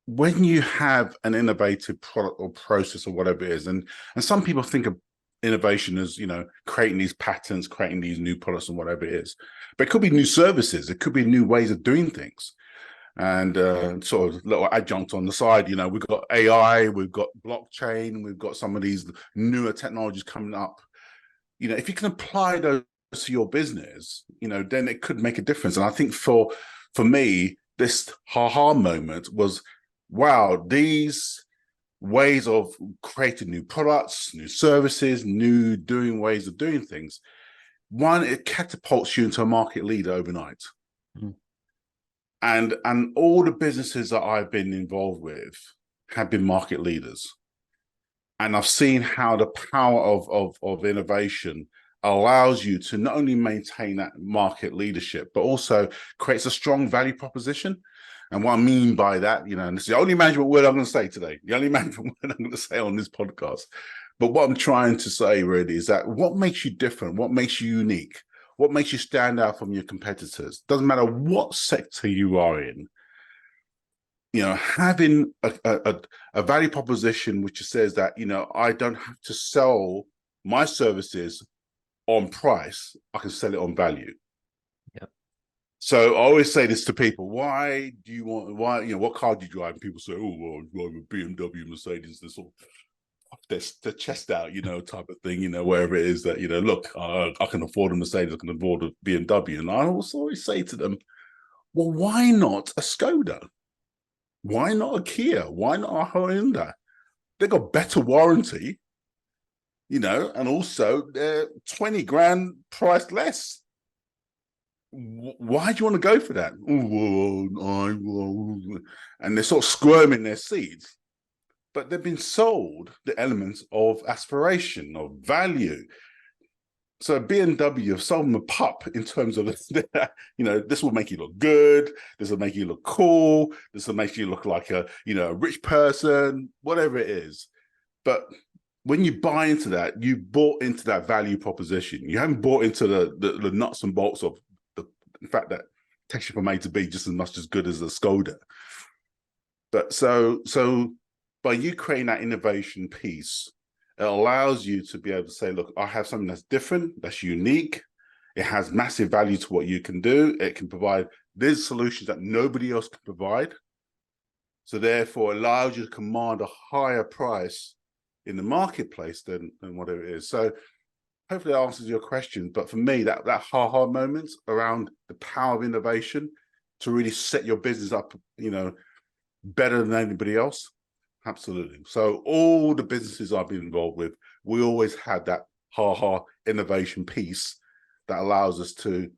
when you have an innovative product or process or whatever it is, and some people think of innovation as, creating these patents, creating these new products and whatever it is, but it could be new services, it could be new ways of doing things. And sort of little adjunct on the side, we've got AI, we've got blockchain, we've got some of these newer technologies coming up. If you can apply those to your business, then it could make a difference. And I think for me, this ha-ha moment was, wow, these ways of creating new products, new services, new doing ways of doing things. One, it catapults you into a market leader overnight. Mm. And all the businesses that I've been involved with have been market leaders. And I've seen how the power of innovation allows you to not only maintain that market leadership, but also creates a strong value proposition. And what I mean by that, and this is the only management word I'm going to say today, the only management word I'm going to say on this podcast. But what I'm trying to say really is that what makes you different, what makes you unique, what makes you stand out from your competitors, doesn't matter what sector you are in, having a value proposition which says that, I don't have to sell my services on price, I can sell it on value. Yep. So I always say this to people: what car do you drive? And people say, "Oh, well, I drive a BMW, Mercedes." This sort of the chest out, type of thing, wherever it is that, look, I can afford a Mercedes, I can afford a BMW, and I also always say to them, well, why not a Skoda? Why not a Kia? Why not a Hyundai? They got better warranty, and also they're 20 grand priced less. Why do you want to go for that? And they're sort of squirming their seats, but they've been sold the elements of aspiration, of value. So BMW have sold them a pup in terms of, this will make you look good, this will make you look cool, this will make you look like a rich person, whatever it is. But when you buy into that, you bought into that value proposition. You haven't bought into the nuts and bolts of the fact that it takes you from A to B just as much as good as a Skoda. But so by you creating that innovation piece, it allows you to be able to say, look, I have something that's different, that's unique. It has massive value to what you can do. It can provide these solutions that nobody else can provide. So therefore, it allows you to command a higher price in the marketplace than whatever it is. So hopefully that answers your question. But for me, that ha-ha moment around the power of innovation to really set your business up, better than anybody else. Absolutely. So all the businesses I've been involved with, we always had that ha-ha innovation piece that allows us to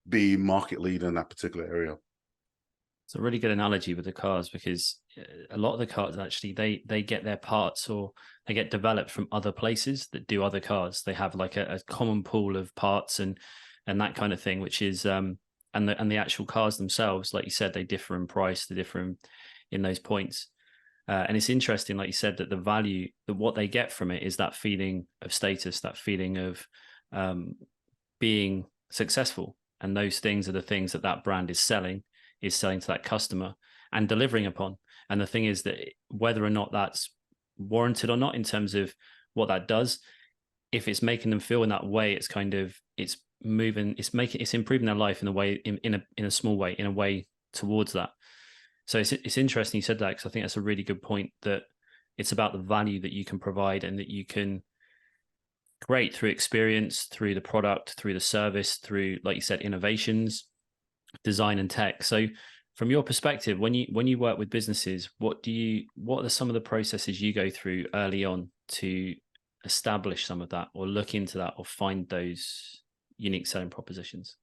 be market leader in that particular area. It's a really good analogy with the cars, because a lot of the cars actually, they get their parts, or they get developed from other places that do other cars. They have like a common pool of parts and that kind of thing, which is and the actual cars themselves, like you said, they differ in price, they differ in those points. And it's interesting, like you said, that the value, that what they get from it is that feeling of status, that feeling of being successful. And those things are the things that brand is selling to that customer and delivering upon. And the thing is that whether or not that's warranted or not in terms of what that does, if it's making them feel in that way, it's improving their life in a way, in a small way, in a way towards that. So it's interesting you said that, because I think that's a really good point, that it's about the value that you can provide and that you can create through experience, through the product, through the service, through, like you said, innovations, design and tech. So from your perspective, when you work with businesses, what are some of the processes you go through early on to establish some of that, or look into that, or find those unique selling propositions?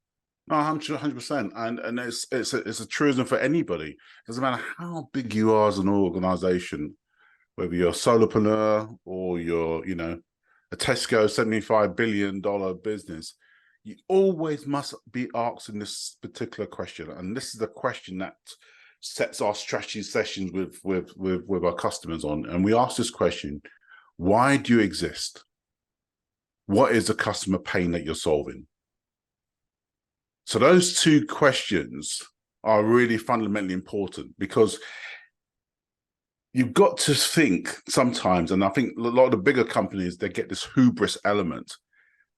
100%, and it's a truism for anybody. It doesn't matter how big you are as an organization, whether you're a solopreneur or you're, a Tesco $75 billion business, you always must be asking this particular question. And this is the question that sets our strategy sessions with our customers on. And we ask this question: why do you exist? What is the customer pain that you're solving? So those two questions are really fundamentally important, because you've got to think sometimes, and I think a lot of the bigger companies, they get this hubris element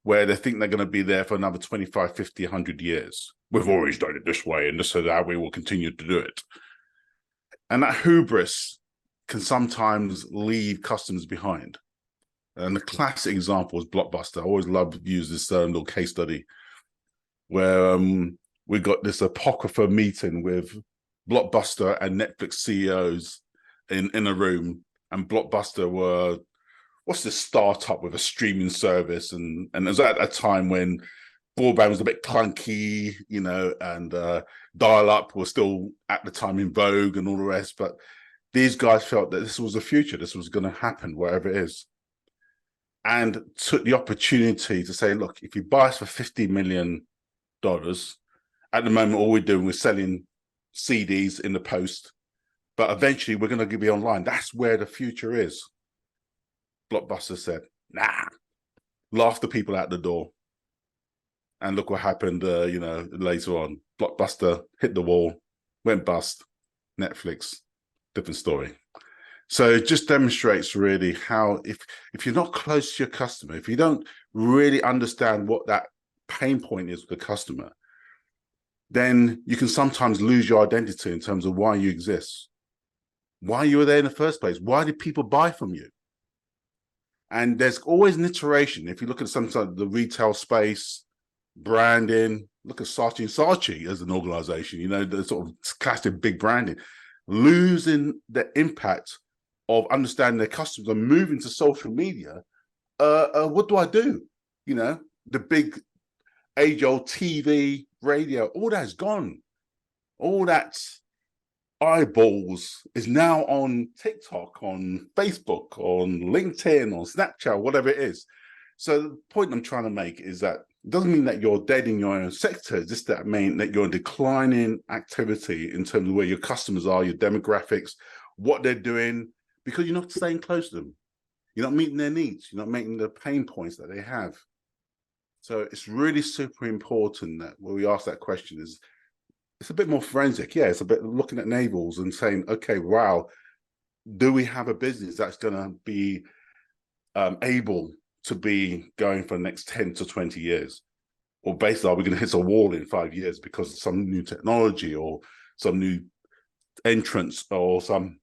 where they think they're going to be there for another 25, 50, 100 years. We've always done it this way, and this is how we will continue to do it. And that hubris can sometimes leave customers behind. And the classic example is Blockbuster. I always love to use this little case study where we got this apocryphal meeting with Blockbuster and Netflix CEOs in a room, and Blockbuster were, what's this startup with a streaming service, and it was at a time when broadband was a bit clunky, you know, and dial-up was still at the time in vogue and all the rest. But these guys felt that this was the future, this was going to happen, wherever it is, and took the opportunity to say, look, if you buy us for $50 million, at the moment, all we're doing is selling CDs in the post, but eventually we're going to be online. That's where the future is. Blockbuster said, nah, laughed the people out the door. And look what happened, you know, later on. Blockbuster hit the wall, went bust. Netflix, different story. So it just demonstrates really how if you're not close to your customer, if you don't really understand what that pain point is with the customer, then you can sometimes lose your identity in terms of why you exist, why you were there in the first place, why did people buy from you? And there's always an iteration. If you look at sometimes the retail space, branding, look at Saatchi & Saatchi as an organization, you know, the sort of classic big branding, losing the impact of understanding their customers and moving to social media. What do I do? You know, the big age-old TV, radio, all that's gone. All that eyeballs is now on TikTok, on Facebook, on LinkedIn, on Snapchat, whatever it is. So the point I'm trying to make is that it doesn't mean that you're dead in your own sector. It's just that mean that you're in declining activity in terms of where your customers are, your demographics, what they're doing, because you're not staying close to them. You're not meeting their needs. You're not meeting the pain points that they have. So it's really super important that when we ask that question is, it's a bit more forensic. Yeah, it's a bit looking at navels and saying, okay, wow, do we have a business that's going to be able to be going for the next 10 to 20 years? Or basically, are we going to hit a wall in 5 years because of some new technology or some new entrance or some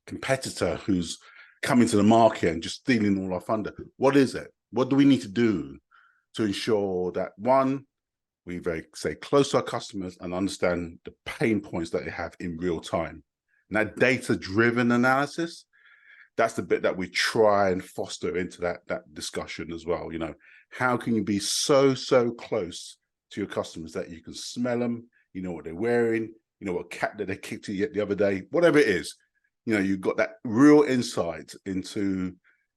competitor who's coming to the market and just stealing all our thunder? What is it? What do we need to do to ensure that, one, we stay close to our customers and understand the pain points that they have in real time? And that data-driven analysis, that's the bit that we try and foster into that discussion as well. You know, how can you be so close to your customers that you can smell them, you know what they're wearing, you know what cat that they kicked to you the other day, whatever it is, you know, you've got that real insight into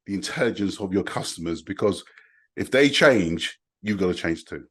the intelligence of your customers, because if they change, you've got to change too.